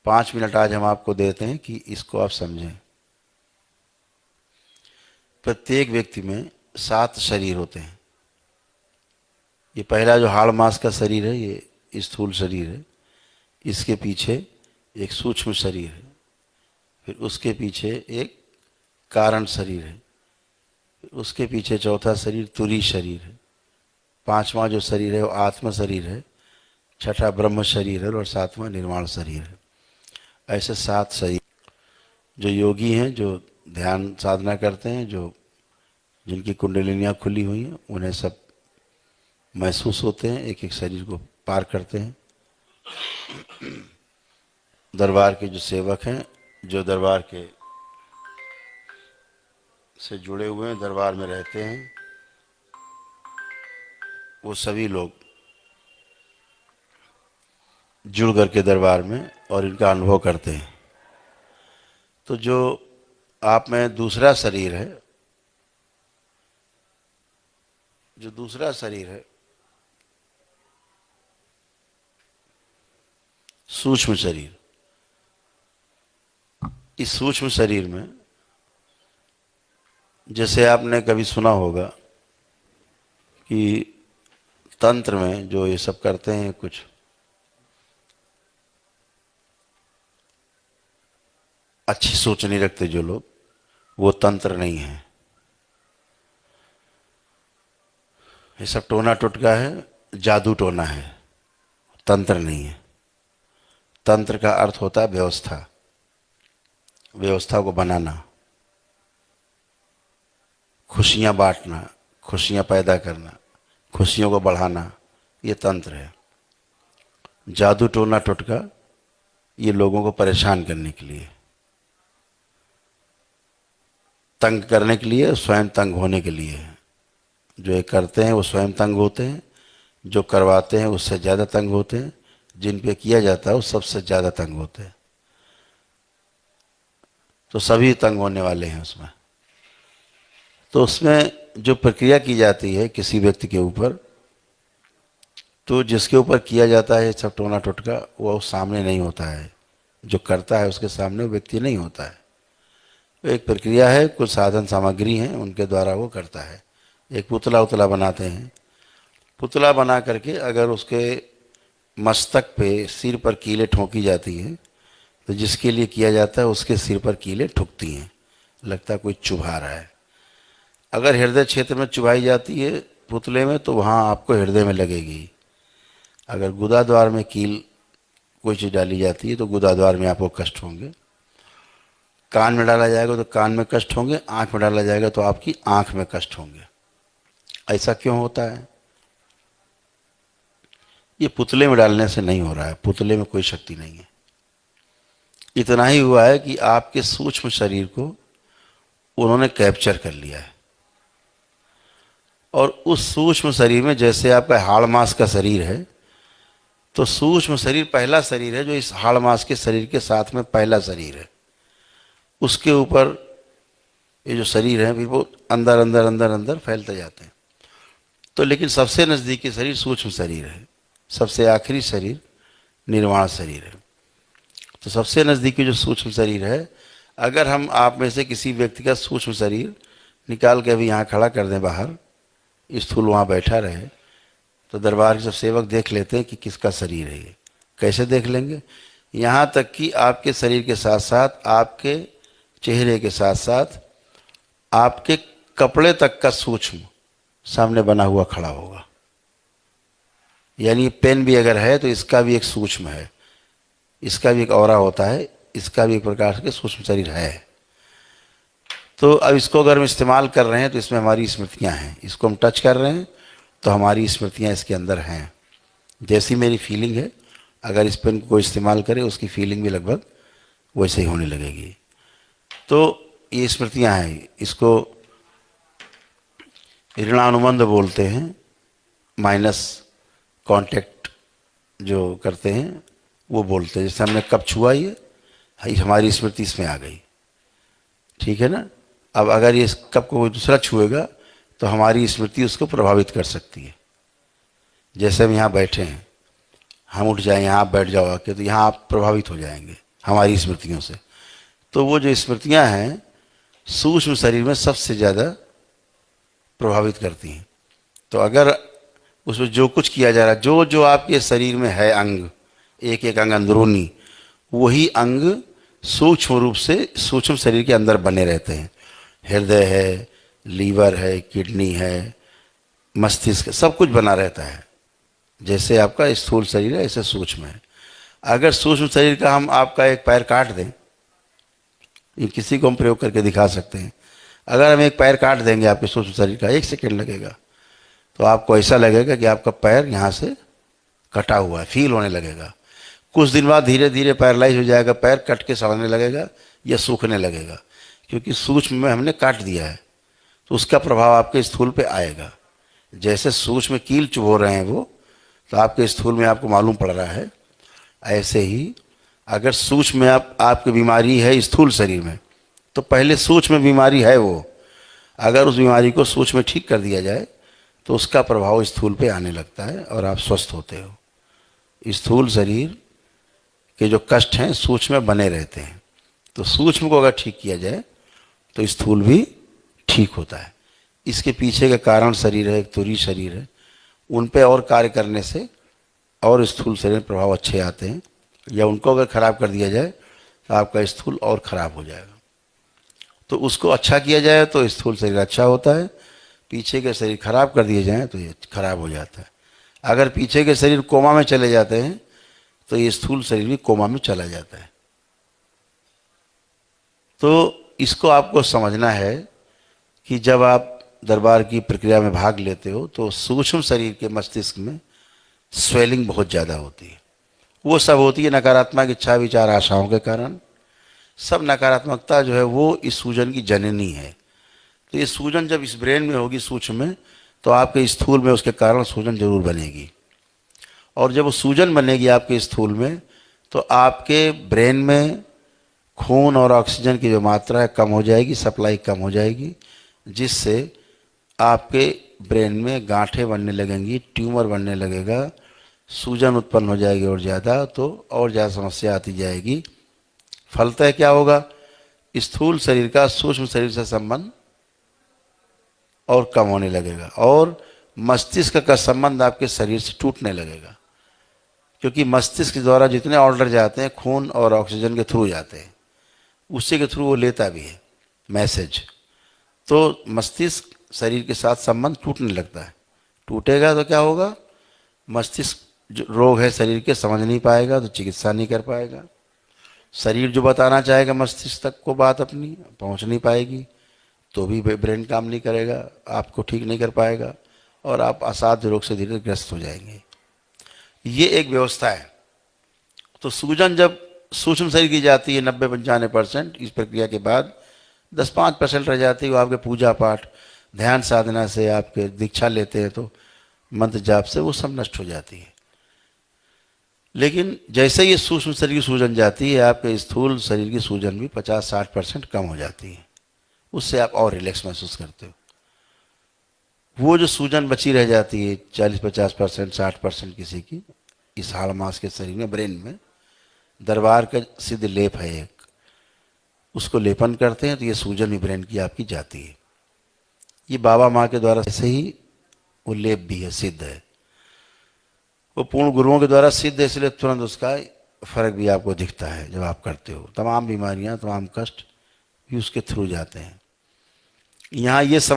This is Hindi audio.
5 मिनट आज हम आपको देते हैं कि इसको आप समझें। प्रत्येक व्यक्ति में 7 शरीर होते हैं। ये पहला जो हाड़ मांस का शरीर है ये स्थूल शरीर है। इसके पीछे एक सूक्ष्म शरीर है, फिर उसके पीछे एक कारण शरीर है, फिर उसके पीछे चौथा शरीर तुरी शरीर है, पांचवा जो शरीर है वो आत्म शरीर है, छठा ब्रह्म शरीर है और सातवां निर्वाण शरीर है। ऐसे 7 शरीर जो योगी हैं, जो ध्यान साधना करते हैं, जो जिनकी कुंडलिनियाँ खुली हुई हैं, उन्हें सब महसूस होते हैं, एक एक शरीर को पार करते हैं। दरबार के जो सेवक हैं, जो दरबार के से जुड़े हुए हैं, दरबार में रहते हैं, वो सभी लोग जुड़ करके दरबार में और इनका अनुभव करते हैं। तो जो आप में दूसरा शरीर है, जो दूसरा शरीर है सूक्ष्म शरीर, इस सूक्ष्म शरीर में जैसे आपने कभी सुना होगा कि तंत्र में जो ये सब करते हैं, कुछ अच्छी सोच नहीं रखते जो लोग, वो तंत्र नहीं है। ये सब टोना टोटका है, जादू टोना है, तंत्र नहीं है। तंत्र का अर्थ होता है व्यवस्था, व्यवस्था को बनाना, खुशियां बांटना, खुशियां पैदा करना, खुशियों को बढ़ाना, ये तंत्र है। जादू टोना टोटका ये लोगों को परेशान करने के लिए, तंग करने के लिए, स्वयं तंग होने के लिए है। जो ये करते हैं वो स्वयं तंग होते हैं, जो करवाते हैं उससे ज़्यादा तंग होते हैं, जिन पे किया जाता है वो सबसे ज़्यादा तंग होते हैं। तो सभी तंग होने वाले हैं उसमें। तो उसमें जो प्रक्रिया की जाती है किसी व्यक्ति के ऊपर, तो जिसके ऊपर किया जाता है सब टोना टोटका, वो सामने नहीं होता है। जो करता है उसके सामने वो व्यक्ति नहीं होता है। तो एक प्रक्रिया है, कुछ साधन सामग्री हैं, उनके द्वारा वो करता है। एक पुतला उतला बनाते हैं, पुतला बना करके अगर उसके मस्तक पे, सिर पर कीलें ठोकी जाती हैं, तो जिसके लिए किया जाता है उसके सिर पर कीलें ठुकती हैं, लगता है कोई चुभा रहा है। अगर हृदय क्षेत्र में चुभाई जाती है पुतले में, तो वहाँ आपको हृदय में लगेगी। अगर गुदाद्वार में कील कोई चीज़ डाली जाती है तो गुदाद्वार में आपको कष्ट होंगे। कान में डाला जाएगा तो कान में कष्ट होंगे, आँख में डाला जाएगा तो आपकी आँख में कष्ट होंगे। ऐसा क्यों होता है? ये पुतले में डालने से नहीं हो रहा है, पुतले में कोई शक्ति नहीं है। इतना ही हुआ है कि आपके सूक्ष्म शरीर को उन्होंने कैप्चर कर लिया है, और उस सूक्ष्म शरीर में, जैसे आपका हाड़ मांस का शरीर है, तो सूक्ष्म शरीर पहला शरीर है जो इस हाड़ मांस के शरीर के साथ में पहला शरीर है। उसके ऊपर ये जो शरीर है भी वो अंदर अंदर अंदर अंदर फैलते जाते हैं। तो लेकिन सबसे नज़दीकी शरीर सूक्ष्म शरीर है, सबसे आखिरी शरीर निर्वाण शरीर है। तो सबसे नज़दीकी जो सूक्ष्म शरीर है, अगर हम आप में से किसी व्यक्ति का सूक्ष्म शरीर निकाल के अभी यहाँ खड़ा कर दें बाहर, स्थूल वहाँ बैठा रहे, तो दरबार के सब सेवक देख लेते हैं कि किसका शरीर है ये। कैसे देख लेंगे? यहाँ तक कि आपके शरीर के साथ साथ, आपके चेहरे के साथ साथ, आपके कपड़े तक का सूक्ष्म सामने बना हुआ खड़ा होगा। यानी पेन भी अगर है तो इसका भी एक सूक्ष्म है, इसका भी एक औरा होता है, इसका भी एक प्रकार के सूक्ष्म शरीर है। तो अब इसको अगर हम इस्तेमाल कर रहे हैं तो इसमें हमारी स्मृतियां हैं, इसको हम टच कर रहे हैं तो हमारी स्मृतियां इसके अंदर हैं। जैसी मेरी फीलिंग है, अगर इस पेन को इस्तेमाल करें उसकी फीलिंग भी लगभग वैसे ही होने लगेगी। तो ये स्मृतियां हैं, इसको ऋणानुबंध बोलते हैं। माइनस कांटेक्ट जो करते हैं वो बोलते हैं। जैसे हमने कप छुआ, ये हमारी स्मृति इसमें आ गई, ठीक है ना। अब अगर ये कप को कोई दूसरा छुएगा तो हमारी स्मृति उसको प्रभावित कर सकती है। जैसे हम यहाँ बैठे हैं, हम उठ जाएं, यहाँ आप बैठ जाओ आके, तो यहाँ आप प्रभावित हो जाएंगे, हमारी स्मृतियों से। तो वो जो स्मृतियां हैं सूक्ष्म शरीर में सबसे ज़्यादा प्रभावित करती हैं। तो अगर उसमें जो कुछ किया जा रहा है, जो जो आपके शरीर में है अंग, एक एक अंग अंदरूनी, वही अंग सूक्ष्म रूप से सूक्ष्म शरीर के अंदर बने रहते हैं। हृदय है, लीवर है, किडनी है, मस्तिष्क, सब कुछ बना रहता है। जैसे आपका स्थूल शरीर है ऐसे सूक्ष्म है। अगर सूक्ष्म शरीर का हम आपका एक पैर काट दें, ये किसी को हम प्रयोग करके दिखा सकते हैं। अगर हम एक पैर काट देंगे आपके सूक्ष्म शरीर का, 1 सेकेंड लगेगा, तो आपको ऐसा लगेगा कि आपका पैर यहाँ से कटा हुआ है, फील होने लगेगा। कुछ दिन बाद धीरे धीरे पैरालाइज हो जाएगा, पैर कट के समझने लगेगा या सूखने लगेगा, क्योंकि सूक्ष्म में हमने काट दिया है। तो उसका प्रभाव आपके स्थूल पे आएगा। जैसे सूक्ष्म में कील चुभो रहे हैं वो, तो आपके स्थूल में आपको मालूम पड़ रहा है। ऐसे ही अगर सूक्ष्म में आपकी बीमारी है स्थूल शरीर में, तो पहले सूक्ष्म में बीमारी है वो, अगर उस बीमारी को सूक्ष्म में ठीक कर दिया जाए तो उसका प्रभाव स्थूल पे आने लगता है और आप स्वस्थ होते हो। स्थूल शरीर के जो कष्ट हैं सूक्ष्म में बने रहते हैं। तो सूक्ष्म को अगर ठीक किया जाए तो स्थूल भी ठीक होता है। इसके पीछे का कारण शरीर है, एक तुरी शरीर है, उन पे और कार्य करने से और स्थूल शरीर में प्रभाव अच्छे आते हैं। या उनको अगर खराब कर दिया जाए तो आपका स्थूल और खराब हो जाएगा। तो उसको अच्छा किया जाए तो स्थूल शरीर अच्छा होता है, पीछे के शरीर खराब कर दिए जाएं तो ये खराब हो जाता है। अगर पीछे के शरीर कोमा में चले जाते हैं तो ये स्थूल शरीर भी कोमा में चला जाता है। तो इसको आपको समझना है कि जब आप दरबार की प्रक्रिया में भाग लेते हो तो सूक्ष्म शरीर के मस्तिष्क में स्वेलिंग बहुत ज़्यादा होती है। वो सब होती है नकारात्मक इच्छा विचार आशाओं के कारण। सब नकारात्मकता जो है वो इस सूजन की जननी है। तो ये सूजन जब इस ब्रेन में होगी सूक्ष्म में, तो आपके स्थूल में उसके कारण सूजन जरूर बनेगी। और जब वो सूजन बनेगी आपके स्थूल में, तो आपके ब्रेन में खून और ऑक्सीजन की जो मात्रा है कम हो जाएगी, सप्लाई कम हो जाएगी, जिससे आपके ब्रेन में गांठें बनने लगेंगी, ट्यूमर बनने लगेगा, सूजन उत्पन्न हो जाएगी और ज़्यादा, तो और ज़्यादा समस्या आती जाएगी। फलतः क्या होगा, स्थूल शरीर का सूक्ष्म शरीर से संबंध और कम होने लगेगा और मस्तिष्क का संबंध आपके शरीर से टूटने लगेगा। क्योंकि मस्तिष्क द्वारा जितने ऑर्डर जाते हैं खून और ऑक्सीजन के थ्रू जाते हैं, उसी के थ्रू वो लेता भी है मैसेज। तो मस्तिष्क शरीर के साथ संबंध टूटने लगता है। टूटेगा तो क्या होगा, मस्तिष्क जो रोग है शरीर के समझ नहीं पाएगा, तो चिकित्सा नहीं कर पाएगा। शरीर जो बताना चाहेगा मस्तिष्क तक को बात अपनी पहुंच नहीं पाएगी, तो भी ब्रेन काम नहीं करेगा, आपको ठीक नहीं कर पाएगा और आप असाध्य रोग से धीरे ग्रस्त हो जाएंगे। ये एक व्यवस्था है। तो सूजन जब सूक्ष्म शरीर की जाती है 90-95%, इस प्रक्रिया के बाद 10-5% रह जाती है। वो आपके पूजा पाठ ध्यान साधना से, आपके दीक्षा लेते हैं तो मंत्र जाप से वो सब नष्ट हो जाती है। लेकिन जैसे ये सूक्ष्म शरीर की सूजन जाती है, आपके स्थूल शरीर की सूजन भी 50-60% कम हो जाती है। उससे आप और रिलैक्स महसूस करते हो। वो जो सूजन बची रह जाती है 40-50%, 60% किसी की, इस हाड़ मांस के शरीर में, ब्रेन में, दरबार का सिद्ध लेप है एक, उसको लेपन करते हैं तो ये सूजन भी ब्रेन की आपकी जाती है। ये बाबा माँ के द्वारा ऐसे ही वो लेप भी है, सिद्ध है। वो पूर्ण गुरुओं के द्वारा सिद्ध है, इसलिए तुरंत उसका फर्क भी आपको दिखता है जब आप करते हो। तमाम बीमारियां, तमाम कष्ट भी उसके थ्रू जाते हैं। यहाँ ये सब